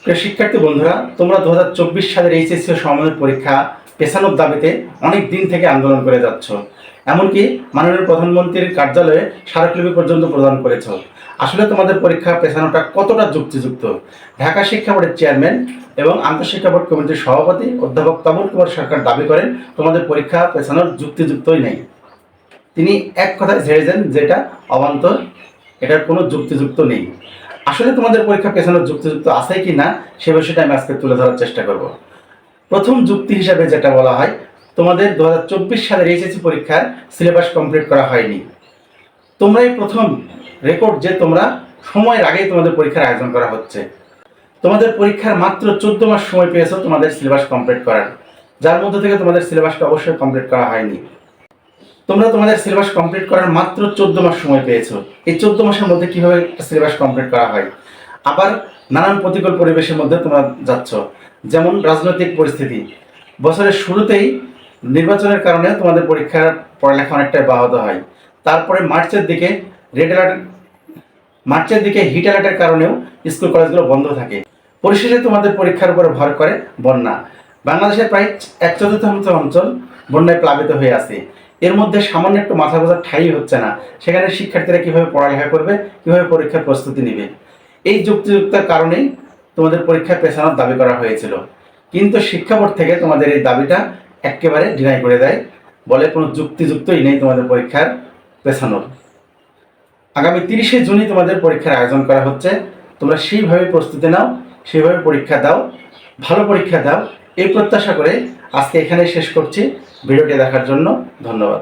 প্রিয় শিক্ষার্থী বন্ধুরা, তোমরা 2024 সালের এইচএসসি সমাপনী পরীক্ষা পেছানোর দাবিতে অনেক দিন থেকে আন্দোলন করে যাচ্ছ। এমনকি মাননীয় প্রধানমন্ত্রীর কার্যালয়ে স্মারকলিপি পর্যন্ত প্রদান করেছ। আসলে তোমাদের পরীক্ষা পেছানোটা কতটা যুক্তিযুক্ত? ঢাকা শিক্ষা বোর্ডের চেয়ারম্যান এবং আন্তঃশিক্ষা বোর্ড কমিটির সভাপতি অধ্যাপক তামুল কুমার সরকার দাবি করেন তোমাদের পরীক্ষা পেছানোর যুক্তিযুক্তই নেই। তিনি এক কথায় ঝেড়ে দেন যেটা অবান্তর, এটার কোনো যুক্তিযুক্ত নেই। আসলে তোমাদের পরীক্ষা পেছানোর যুক্তিযুক্ত আছে কি না সে বিষয়টা আমি আজকে তুলে ধরার চেষ্টা করব। প্রথম যুক্তি হিসাবে যেটা বলা হয়, তোমাদের 2024 সালের এইচএসসি পরীক্ষার সিলেবাস কমপ্লিট করা হয়নি। তোমরাই প্রথম রেকর্ড যে তোমরা সময়ের আগেই তোমাদের পরীক্ষার আয়োজন করা হচ্ছে। তোমাদের পরীক্ষার মাত্র 14 মাস সময় পেয়েছো তোমাদের সিলেবাস কমপ্লিট করার, যার মধ্যে থেকে তোমাদের সিলেবাসটা অবশ্যই কমপ্লিট করা হয়নি। তোমরা তোমাদের সিলেবাস কমপ্লিট করার মাত্র 14 মাস সময় পেয়েছো। এই 14 মাসের মধ্যে কিভাবে সিলেবাস কমপ্লিট করা হয়? আবার নানান প্রতিকূল পরিবেশের মধ্যে তোমরা যাচ্ছ, যেমন রাজনৈতিক পরিস্থিতি। বছরের শুরুতেই নির্বাচনের কারণে তোমাদের পরীক্ষার পড়ালেখা অনেকটাই ব্যাহত হয়। তারপরে মার্চের দিকে হিট অ্যালার্টের কারণেও স্কুল কলেজগুলো বন্ধ থাকে। পরিশেষে তোমাদের পরীক্ষার উপর ভর করে বন্যা। বাংলাদেশের প্রায় 1/4 অঞ্চল বন্যায় প্লাবিত হয়ে আছে। এর মধ্যে সামান্য একটু মাথা গোঁজার ঠাঁই হচ্ছে না, সেখানে শিক্ষার্থীরা কীভাবে পড়ালেখা করবে, কীভাবে পরীক্ষার প্রস্তুতি নেবে। এই যুক্তিযুক্তার কারণেই তোমাদের পরীক্ষা পেছানোর দাবি করা হয়েছিল। কিন্তু শিক্ষা বোর্ড থেকে তোমাদের এই দাবিটা একেবারে ডিনাই করে দেয়, বলে কোনো যুক্তিযুক্তই নেই তোমাদের পরীক্ষার পেছানোর। আগামী 30শে জুনই তোমাদের পরীক্ষার আয়োজন করা হচ্ছে। তোমরা সেইভাবে প্রস্তুতি নাও, সেইভাবে পরীক্ষা দাও, ভালো পরীক্ষা দাও, এই প্রত্যাশা করে আজকে এখানে শেষ করছি। ভিডিওটি দেখার জন্য ধন্যবাদ।